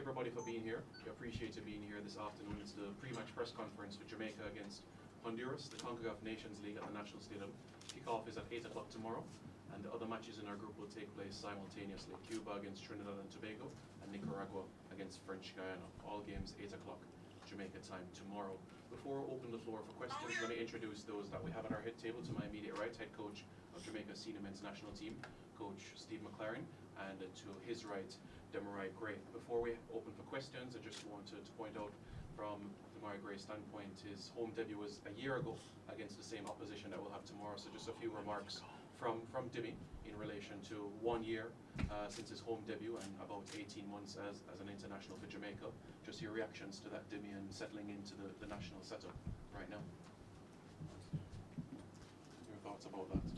everybody for being here. We appreciate you being here this afternoon. It's the pre-match press conference for Jamaica against Honduras, the CONCACAF Nations League at the National Stadium. Kickoff is at 8 o'clock tomorrow, and the other matches in our group will take place simultaneously. Cuba against Trinidad and Tobago, and Nicaragua against French Guyana. All games 8 o'clock Jamaica time tomorrow. Before we open the floor for questions, let me introduce those that we have at our head table. To my immediate right, head coach of Jamaica's senior men's national team, Coach Steve McClaren, and to his right, Demarai Gray. Before we open for questions, I just wanted to point out from Demarai Gray's standpoint, his home debut was a year ago against the same opposition that we'll have tomorrow. So just a few remarks from Dimmy in relation to 1 year since his home debut and about 18 months as an international for Jamaica. Just your reactions to that, Dimmy, and settling into the national setup right now. Your thoughts about that?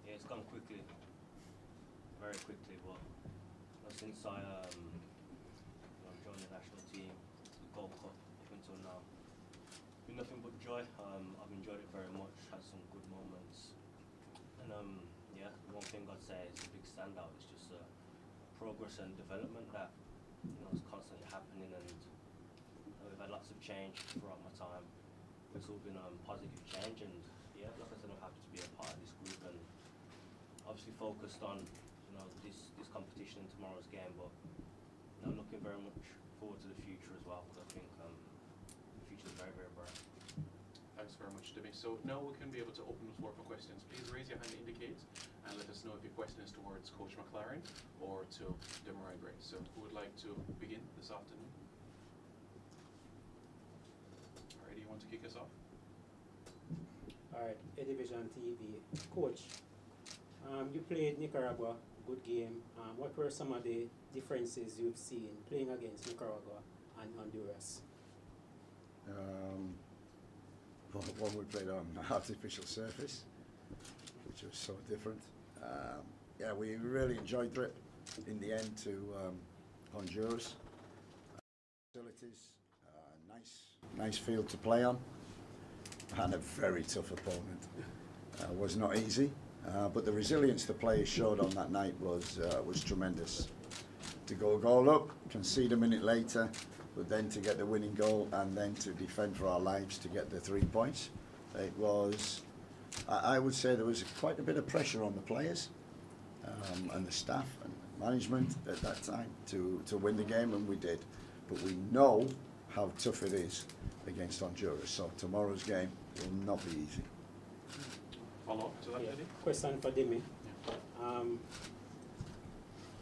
Yeah, it's gone quickly, very quickly, but since I joined the national team, the Gold Cup up until now, been nothing but joy. I've enjoyed it very much, had some good moments, and yeah, the one thing I'd say is a big standout is just progress and development that is constantly happening, and we've had lots of change throughout my time. It's all been positive change, and yeah, like I said, I'm happy to be a part of this group, and obviously focused on this competition in tomorrow's game, but looking very much forward to the future as well, because I think the future is very, very bright. Thanks very much, Dimmy. So now we can be able to open the floor for questions. Please raise your hand to indicate and let us know if your question is towards Coach McClaren or to Demarai Gray. So who would like to begin this afternoon? Alright, you want to kick us off? Alright, Edivision TV. Coach, you played Nicaragua, good game. What were some of the differences you've seen playing against Nicaragua and Honduras? One we played on artificial surface, which was so different. Yeah, we really enjoyed the trip in the end to Honduras. Facilities, nice field to play on, and a very tough opponent. Was not easy, but the resilience the players showed on that night was tremendous. To go goal up, concede a minute later, but then to get the winning goal and then to defend for our lives to get the 3 points. It was, I would say there was quite a bit of pressure on the players and the staff and management at that time to win the game, and we did. But we know how tough it is against Honduras, so tomorrow's game will not be easy. Follow up to that, Eddie? Question for Dimmy.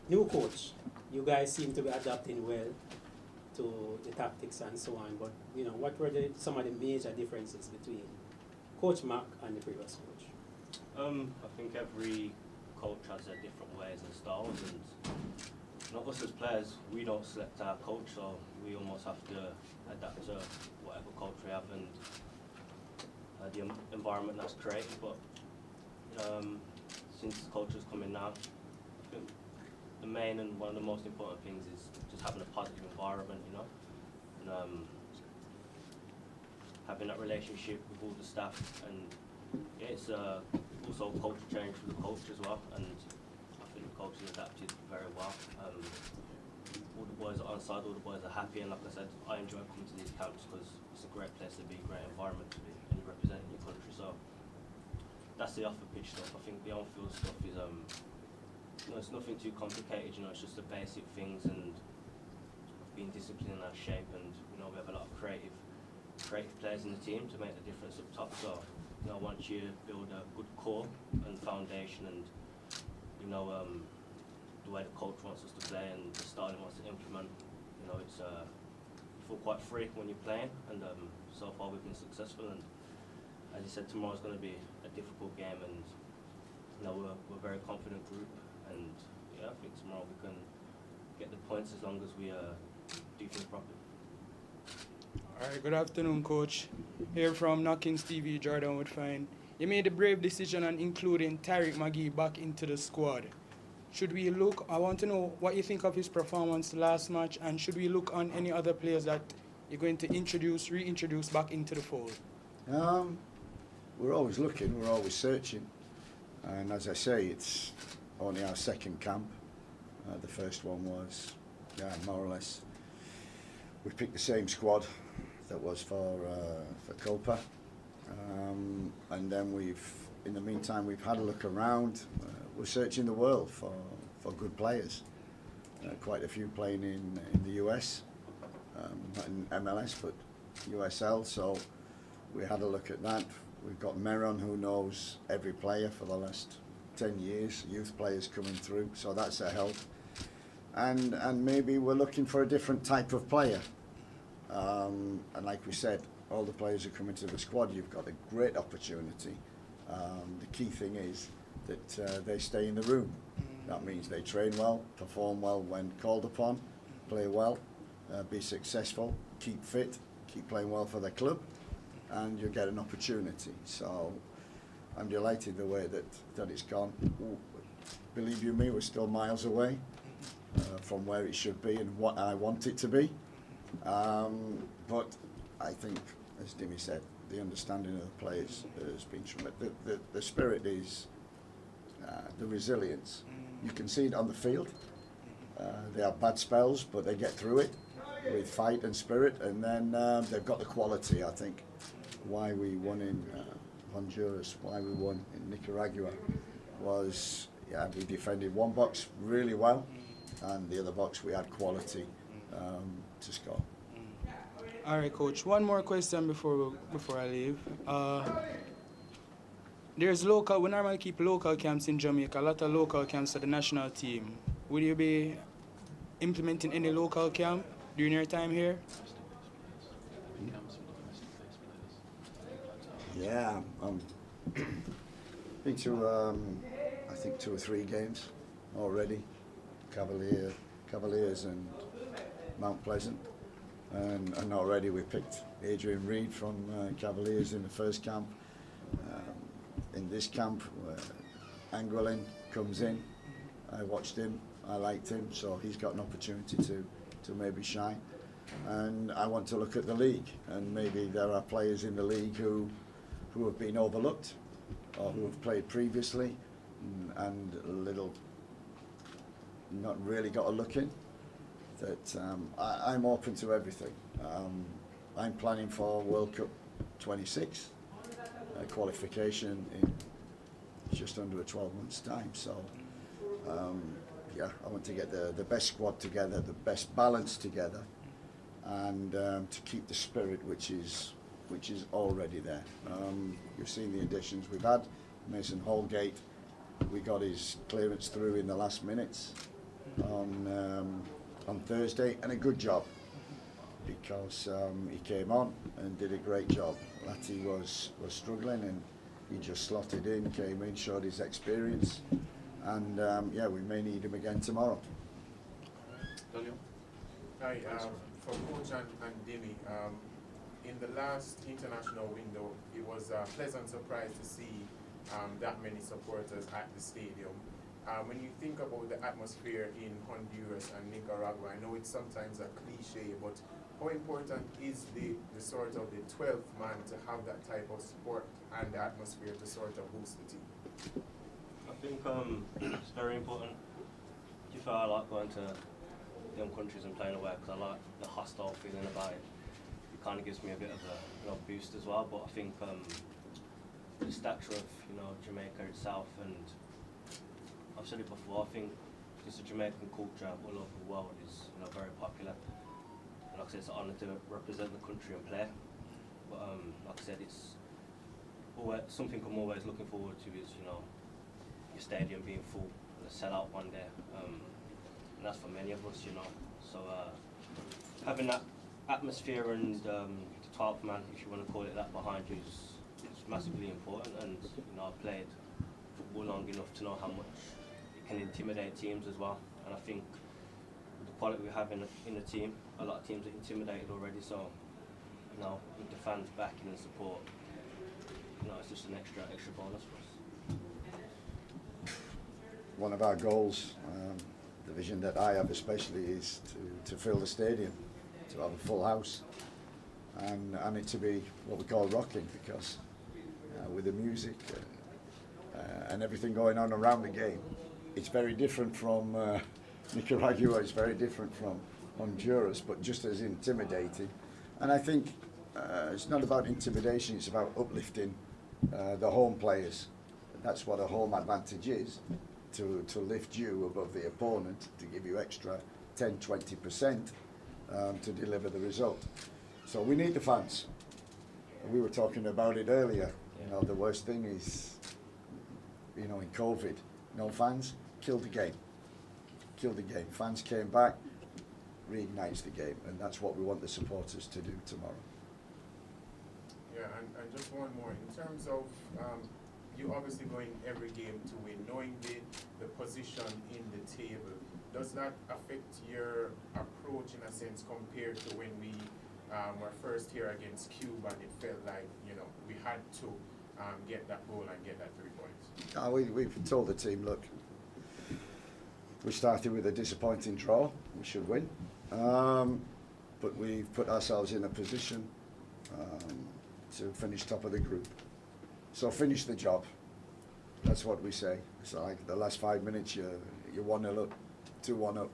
New coach, you guys seem to be adapting well to the tactics and so on, but what were some of the major differences between Coach Mac and the previous coach? I think every coach has their different ways and styles, and us as players, we don't select our coach, so we almost have to adapt to whatever coach we have and the environment that's created. But since the coach has come in now, I think the main and one of the most important things is just having a positive environment, and having that relationship with all the staff, and yeah, it's also a culture change for the coach as well, and I think the coach has adapted very well. All the boys are on side, all the boys are happy, and like I said, I enjoy coming to these camps because it's a great place to be, a great environment to be, and you're representing your country. So that's the off-the-pitch stuff. I think the on-field stuff is it's nothing too complicated, it's just the basic things and being disciplined in our shape, and we have a lot of creative players in the team to make the difference up top. So once you build a good core and foundation, and the way the coach wants us to play and the style he wants to implement, it's you feel quite free when you're playing, and so far we've been successful. And as you said, tomorrow's going to be a difficult game, and we're a very confident group. And yeah, I think tomorrow we can get the points as long as we do things properly. Alright, good afternoon, Coach. Here from Knockings TV, Jordan Woodfine. You made a brave decision on including Tariq McGee back into the squad. I want to know what you think of his performance last match, and should we look on any other players that you're going to reintroduce back into the fold? We're always looking, we're always searching. And as I say, it's only our second camp. The first one was Yeah, more or less. We picked the same squad that was for Copa, and then in the meantime, we've had a look around. We're searching the world for good players. Quite a few playing in the US, not in MLS, but USL. So we had a look at that. We've got Meron, who knows every player for the last 10 years, youth players coming through, so that's a help. And maybe we're looking for a different type of player. And like we said, all the players who come into the squad, you've got a great opportunity. The key thing is that they stay in the room. That means they train well, perform well when called upon, play well, be successful, keep fit, keep playing well for their club, and you get an opportunity. So I'm delighted the way that it's gone. Believe you me, we're still miles away from where it should be and what I want it to be. But I think, as Dimmy said, the understanding of the players has been tremendous. The spirit is the resilience. You can see it on the field. They have bad spells, but they get through it with fight and spirit, and then they've got the quality. I think why we won in Honduras, why we won in Nicaragua was, we defended one box really well, and the other box we had quality to score. All right, Coach. One more question before I leave. We normally keep local camps in Jamaica, a lot of local camps for the national team. Will you be implementing any local camp during your time here? Yeah, been to I think 2 or 3 games already, Cavaliers and Mount Pleasant, and already we picked Adrian Reed from Cavaliers in the first camp. In this camp, Anguilin comes in. I watched him, I liked him, so he's got an opportunity to maybe shine. And I want to look at the league, and maybe there are players in the league who have been overlooked or who have played previously and not really got a look in. That I'm open to everything. I'm planning for World Cup 26. Qualification in just under a 12 months time, so I want to get the best squad together, the best balance together, and to keep the spirit which is already there. You've seen the additions we've had. Mason Holgate, we got his clearance through in the last minutes on Thursday, and a good job, because he came on and did a great job. Lati was struggling, and he just slotted in, came in, showed his experience, and we may need him again tomorrow. Daniel? Hi, for Coach and Dimmy, in the last international window, it was a pleasant surprise to see that many supporters at the stadium. When you think about the atmosphere in Honduras and Nicaragua, I know it's sometimes a cliche, but how important is the sort of the 12th man to have that type of support and the atmosphere to sort of boost the team? I think it's very important. I like going to young countries and playing away because I like the hostile feeling about it. It kind of gives me a bit of a boost as well. But I think the stature of Jamaica itself, and I've said it before, I think just the Jamaican culture all over the world is very popular. And like I said, it's an honour to represent the country and play. But like I said, it's always something I'm always looking forward to is your stadium being full and a sellout one day. And that's for many of us, So having that atmosphere and the 12th man, if you want to call it that, behind you is massively important. And I've played football long enough to know how much it can intimidate teams as well. And I think with the quality we have in the team, a lot of teams are intimidated already. So with the fans backing and support, it's just an extra bonus for us. One of our goals, the vision that I have especially, is to fill the stadium, to have a full house, and it to be what we call rocking, because with the music and everything going on around the game, it's very different from Nicaragua, it's very different from Honduras, but just as intimidating. And I think it's not about intimidation, it's about uplifting the home players. That's what a home advantage is, to lift you above the opponent, to give you extra 10-20% to deliver the result. So we need the fans. We were talking about it earlier. You know, the worst thing is, you know, in COVID, no fans, killed the game. Killed the game. Fans came back, reignites the game, and that's what we want the supporters to do tomorrow. Yeah, and just one more. In terms of, you obviously going every game to win, knowing the position in the table, does that affect your approach in a sense compared to when we were first here against Cuba and it felt like, you know, we had to get that goal and get that 3 points? We've told the team, look, we started with a disappointing draw, we should win, but we've put ourselves in a position to finish top of the group. So finish the job. That's what we say. It's like the last 5 minutes, you're 1-0 up, 2-1 up.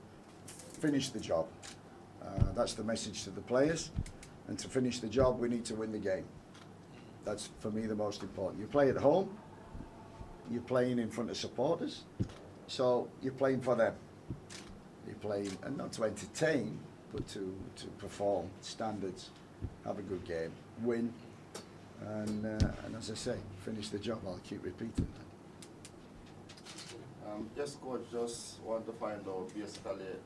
Finish the job. That's the message to the players. And to finish the job, we need to win the game. That's, for me, the most important. You play at home, you're playing in front of supporters, so you're playing for them. You're playing, and not to entertain, but to perform standards, have a good game, win, and as I say, finish the job. I'll keep repeating that. Yes, coach, just want to find out basically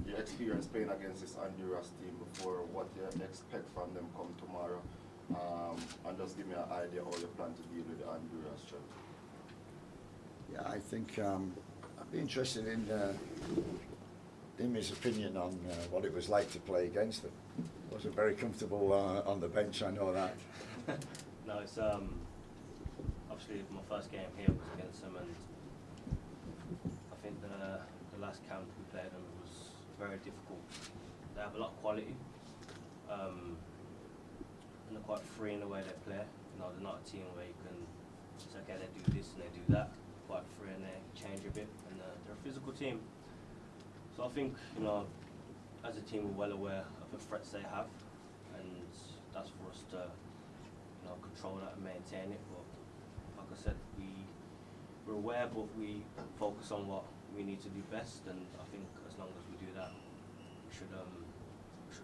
your experience playing against this Honduras team before, what you expect from them come tomorrow, and just give me an idea how you plan to deal with the Honduras trip. Yeah, I think I'd be interested in his opinion on what it was like to play against them. Wasn't very comfortable on the bench, I know that. No, it's obviously my first game here was against them, and I think the last camp we played them was very difficult. They have a lot of quality, and they're quite free in the way they play. You know, they're not a team where you can say, okay, they do this and they do that. Quite free and they change a bit, and they're a physical team. So I think, you know, as a team we're well aware of the threats they have, and that's for us to, you know, control that and maintain it. But like I said, we're aware, but we focus on what we need to do best, and I think as long as we do that, we should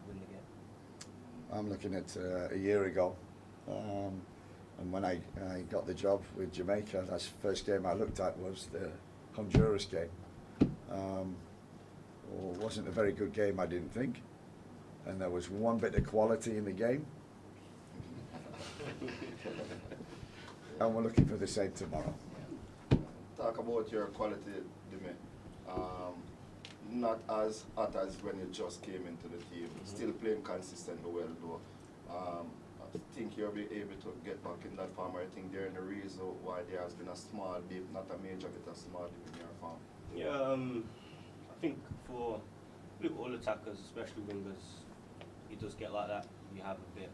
win the game. I'm looking at a year ago, and when I got the job with Jamaica, that's the first game I looked at was the Honduras game. It wasn't a very good game, I didn't think, and there was one bit of quality in the game. And we're looking for the same tomorrow. Talk about your quality, Dime. Not as hot as when you just came into the team. Still playing consistently well though. I think you'll be able to get back in that form. I think there's the reason why there has been a small dip, not a major bit, a small dip in your form. Yeah, I think for all attackers, especially wingers, it does get like that. You have a bit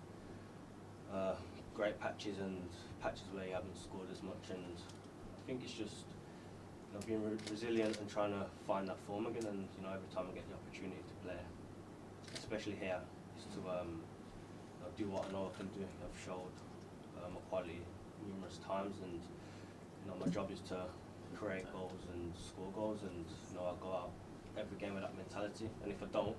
great patches and patches where you haven't scored as much, and I think it's just, you know, being resilient and trying to find that form again. And you know, every time I get the opportunity to play, especially here, is to do what I know I can do. I've showed my quality numerous times, and you know, my job is to create goals and score goals, and you know, I go out every game with that mentality. And if I don't,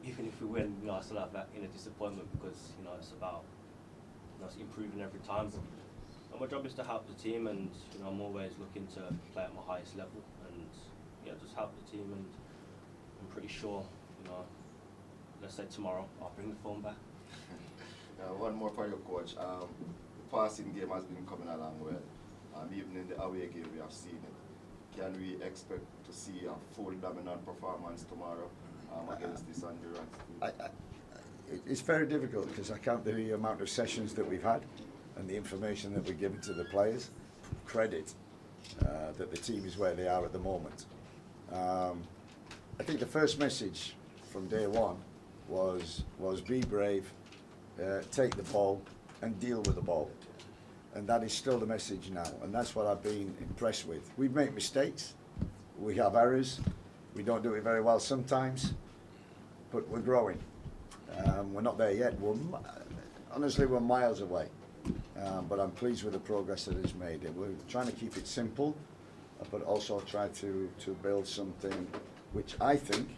even if we win, you know, I still have that inner disappointment, because you know, it's about, you know, it's improving every time. And my job is to help the team, and you know, I'm always looking to play at my highest level, and yeah, just help the team. And I'm pretty sure, you know, let's say tomorrow I'll bring the form back. One more for you, coach. The passing game has been coming along well. Even in the away game, we have seen it. Can we expect to see a full dominant performance tomorrow against this Honduras team? It's very difficult because I count the amount of sessions that we've had and the information that we're giving to the players. Credit that the team is where they are at the moment. I think the first message from day one was be brave, take the ball and deal with the ball. And that is still the message now, and that's what I've been impressed with. We make mistakes, we have errors, we don't do it very well sometimes, but we're growing. We're not there yet. Honestly, we're miles away. But I'm pleased with the progress that is made. We're trying to keep it simple, but also try to build something which I think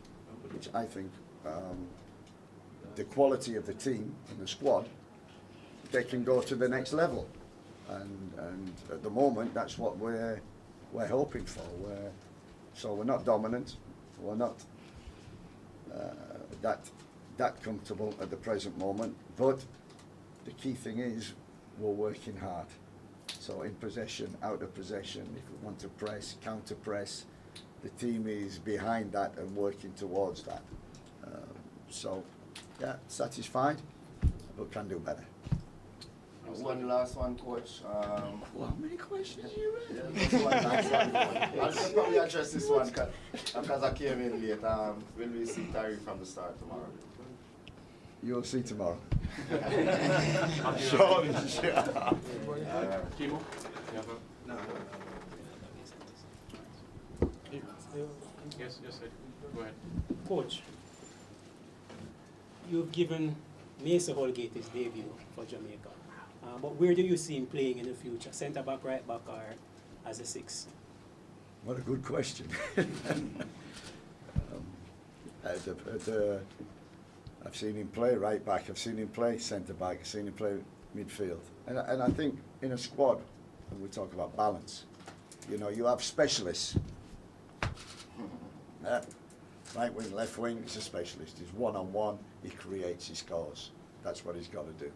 the quality of the team and the squad, they can go to the next level. And at the moment, that's what we're hoping for. So we're not dominant. We're not that comfortable at the present moment. But the key thing is we're working hard. So in possession, out of possession, if we want to press, counter press, the team is behind that and working towards that. So yeah, satisfied, but can do better. One last one, Coach. How many questions you Yeah, just one last one. I'll just probably address this one because I came in late. Will we see Tariq from the start tomorrow? You'll see tomorrow. Sure. Kimo? Yes, Ed. Go ahead. Coach, you've given Mesa Holgate his debut for Jamaica. But where do you see him playing in the future? Centre back, right back, or as a 6? What a good question. I've seen him play right back, I've seen him play centre back, I've seen him play midfield. And I think in a squad, when we talk about balance, you know, you have specialists. Right wing, left wing, he's a specialist. He's one-on-one, he creates, he scores. That's what he's got to do.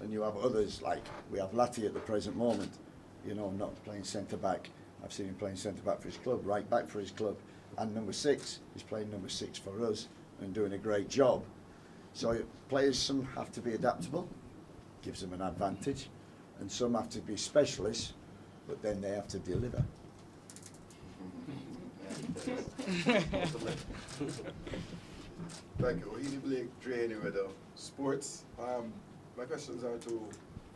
And you have others, like we have Lati at the present moment, you know, not playing centre back. I've seen him playing centre back for his club, right back for his club. And number 6, he's playing number 6 for us and doing a great job. So players, some have to be adaptable, gives them an advantage, and some have to be specialists, but then they have to deliver. Thank you. Easy Blake, Drainey with sports. My questions are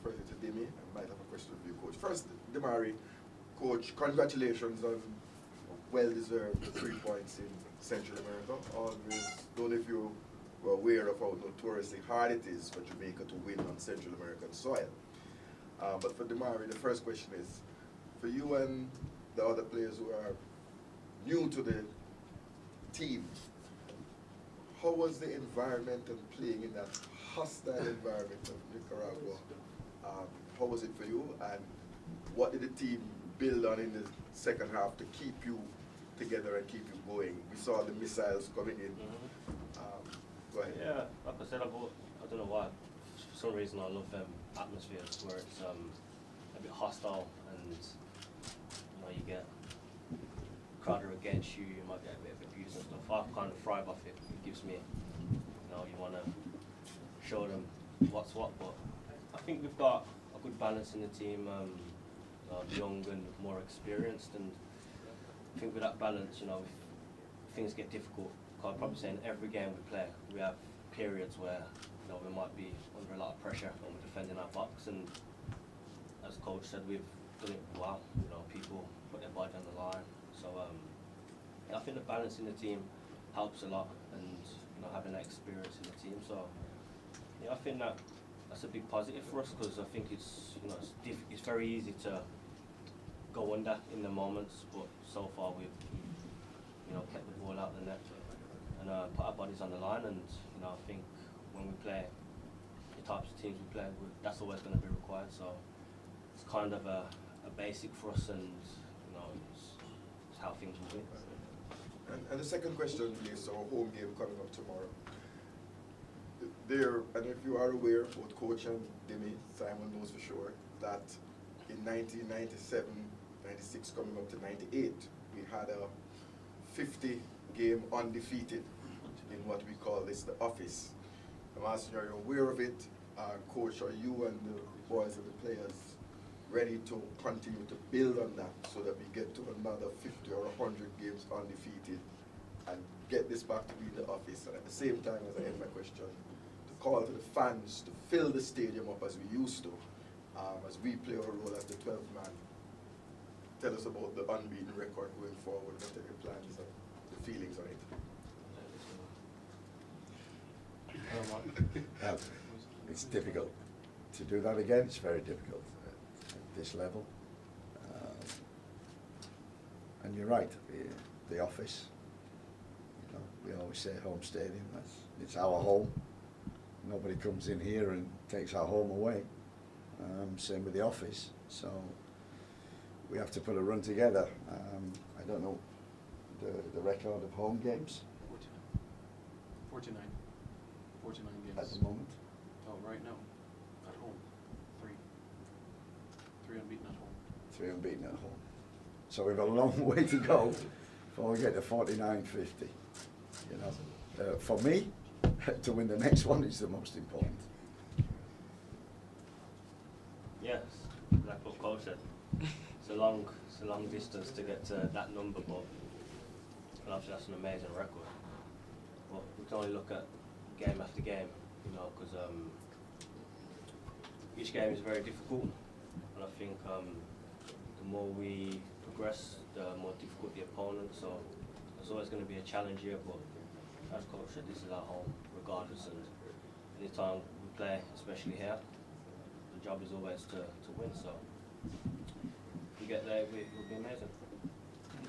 first to Demi. I might have a question for you, Coach. First, Demari, Coach, congratulations on well-deserved 3 points in Central America. Always, don't know if you were aware of how notoriously hard it is for Jamaica to win on Central American soil. But for Demari, the first question is, for you and the other players who are new to the team, how was the environment and playing in that hostile environment of Nicaragua? How was it for you, and what did the team build on in the second half to keep you together and keep you going? We saw the missiles coming in. Go ahead. Yeah, like I said, I don't know why. For some reason, I love atmospheres where it's a bit hostile and you know, you get crowd are against you, you might get a bit of abuse and stuff. I kind of thrive off it. It gives me, you know, you want to show them what's what. But I think we've got a good balance in the team, young and more experienced. And I think with that balance, you know, if things get difficult, I'd probably say in every game we play, we have periods where, you know, we might be under a lot of pressure when we're defending our box. And as Coach said, we've done it well. You know, people put their body on the line. So I think the balance in the team helps a lot, and you know, having that experience in the team. So yeah, I think that's a big positive for us, because I think it's, you know, it's very easy to go under in the moments, but so far we've you know, kept the ball out the net and put our bodies on the line. And you know, I think when we play the types of teams we play, that's always going to be required. So it's kind of a basic for us, and you know, it's how things will be. And the second question is our home game coming up tomorrow. And if you are aware, both Coach and Demi, Simon knows for sure, that in 1997, 96 coming up to 98, we had a 50-game undefeated in what we call this the office. I'm asking, are you aware of it? Coach, are you and the boys and the players ready to continue to build on that so that we get to another 50 or 100 games undefeated and get this back to be the office? And at the same time, as I end my question, to call to the fans to fill the stadium up as we used to, as we play our role as the 12th man. Tell us about the unbeaten record going forward, what are your plans and the feelings on it? It's difficult to do that again. It's very difficult at this level. And you're right, the office. You know, we always say home stadium. It's our home. Nobody comes in here and takes our home away. Same with the office. So we have to put a run together. I don't know the record of home games 49 games. at the moment. Oh, right now, at home, 3 unbeaten at home. 3 unbeaten at home. So we've a long way to go before we get to 49-50. You know, for me, to win the next one is the most important. Yes, like what Cole said, it's a long distance to get to that number, but obviously that's an amazing record. But we can only look at game after game, you know, because each game is very difficult, and I think the more we progress, the more difficult the opponent. So there's always going to be a challenge here, but as Coach said, this is our home, regardless, and any time we play, especially here, the job is always to win. So if we get there, it will be amazing.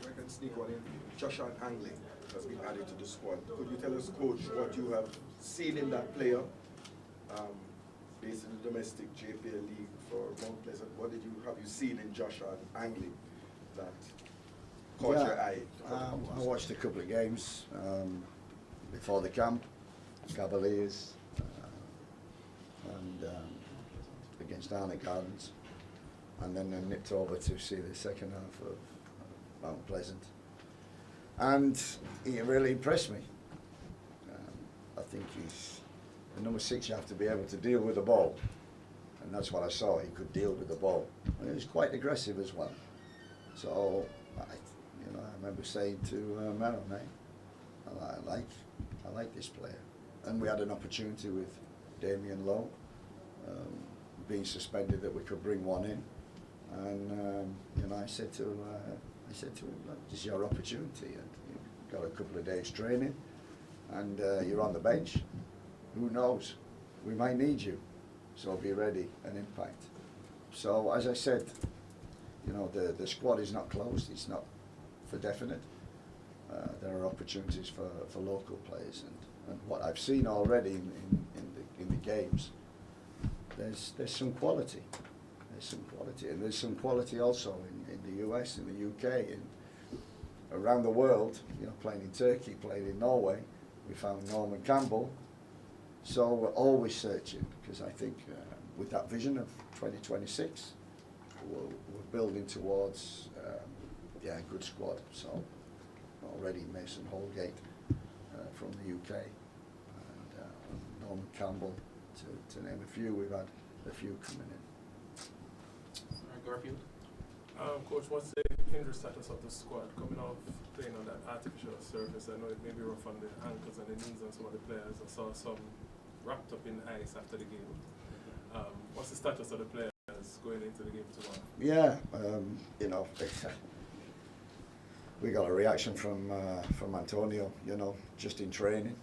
I can sneak one in. Joshua Angley has been added to the squad. Could you tell us, Coach, what you have seen in that player, based in the domestic JPL league for Mount Pleasant? What have you seen in Joshua Angley that caught your eye? I watched a couple of games before the camp, Cavaliers and against Arnott Gardens, and then I nipped over to see the second half of Mount Pleasant, and he really impressed me. I think he's the number 6. You have to be able to deal with the ball, and that's what I saw. He could deal with the ball, and he was quite aggressive as well. So I remember saying to Maron, I like this player, and we had an opportunity with Damien Lowe being suspended that we could bring one in, and I said to him, look, this is your opportunity, and you've got a couple of days training, and you're on the bench. Who knows? We might need you, so be ready and impact. So as I said, the squad is not closed. It's not for definite. There are opportunities for local players, and what I've seen already in the games, there's some quality. There's some quality, and there's some quality also in the US, in the UK, and around the world. Playing in Turkey, playing in Norway. We found Norman Campbell. So we're always searching, because I think with that vision of 2026, we're building towards a good squad. So already Mason Holgate from the UK, and Norman Campbell, to name a few. We've had a few coming in. Garfield? Coach, what's the injury status of the squad coming off playing on that artificial surface? I know it may be rough on the ankles and the knees on some of the players. I saw some wrapped up in ice after the game. What's the status of the players going into the game tomorrow? Yeah, we got a reaction from Antonio, just in training.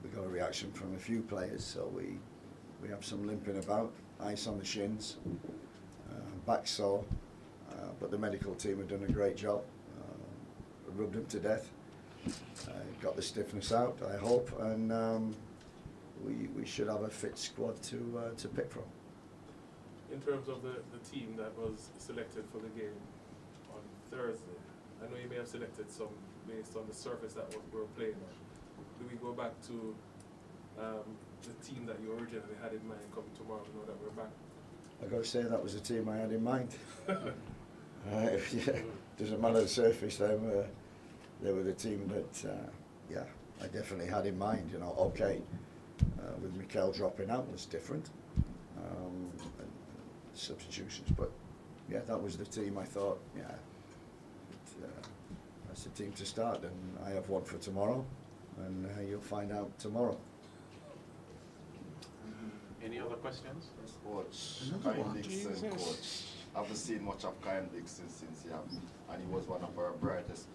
We got a reaction from a few players, so we have some limping about, ice on the shins, back sore, but the medical team have done a great job. Rubbed them to death, got the stiffness out, I hope, and we should have a fit squad to pick from. In terms of the team that was selected for the game on Thursday, I know you may have selected some based on the surface that we were playing on. Do we go back to the team that you originally had in mind coming tomorrow, now that we're back? I got to say that was the team I had in mind. Doesn't matter the surface. They were the team that I definitely had in mind. Okay, with Mikel dropping out was different, and substitutions, but that was the team I thought. That's the team to start, and I have one for tomorrow, and you'll find out tomorrow. Any other questions? Coach, Another one. Kyle Dixon, coach. I haven't seen much of Kyle Dixon since and he was one of our brightest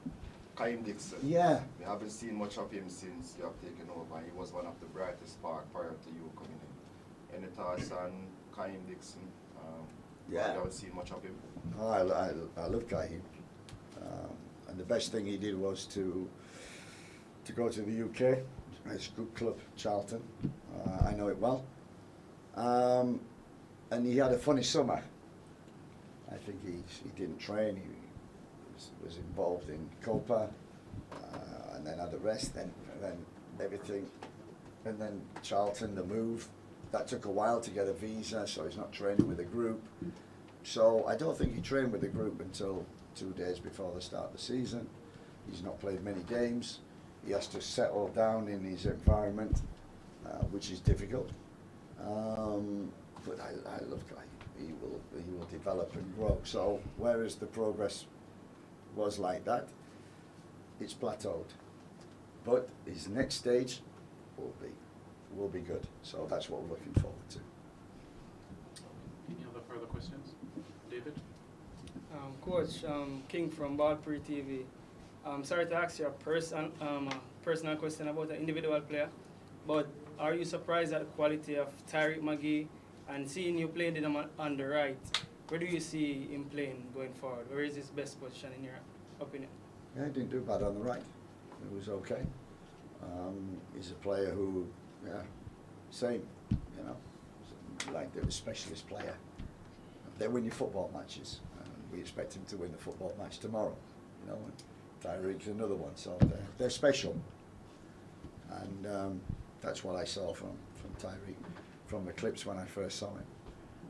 Kyle Dixon. Yeah. We haven't seen much of him since you have taken over. He was one of the brightest spark prior to you coming in. Any thoughts on Kyle Dixon? Yeah. I haven't seen much of him. Oh, I love Kahim. And the best thing he did was to go to the UK. It's a good club, Charlton. I know it well. And he had a funny summer. I think he didn't train. He was involved in Copa, and then had a rest. Then everything, and then Charlton, the move. That took a while to get a visa, so he's not training with the group. So I don't think he trained with the group until 2 days before the start of the season. He's not played many games. He has to settle down in his environment, which is difficult. But I love Guy. He will develop and grow. So whereas the progress was like that, it's plateaued. But his next stage will be good. So that's what we're looking forward to. Any other further questions? David? Coach, King from Ballpree TV. Sorry to ask you a personal question about an individual player, but are you surprised at the quality of Tyreek McGee, and seeing you played him on the right? Where do you see him playing going forward? Where is his best position in your opinion? Yeah, he didn't do bad on the right. It was okay. He's a player who, same, like they're a specialist player. They win your football matches. We expect him to win the football match tomorrow. And Tyreek's another one, so they're special. And that's what I saw from Tyreek, from the clips when I first saw him.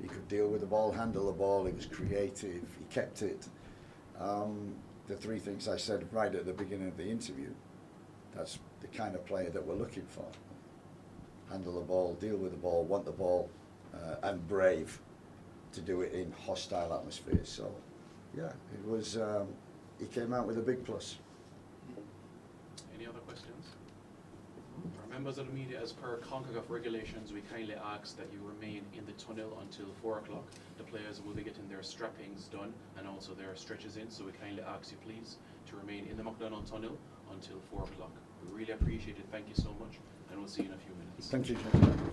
He could deal with the ball, handle the ball, he was creative, he kept it. The three things I said right at the beginning of the interview, that's the kind of player that we're looking for. Handle the ball, deal with the ball, want the ball, and brave to do it in hostile atmospheres. So, yeah, it was. He came out with a big plus. Any other questions? Our members of the media, as per concacaf regulations, we kindly ask that you remain in the tunnel until 4 o'clock. The players will be getting their strappings done and also their stretches in, so we kindly ask you please to remain in the McDonald tunnel until 4 o'clock. We really appreciate it. Thank you so much, and we'll see you in a few minutes. Thank you, gentlemen.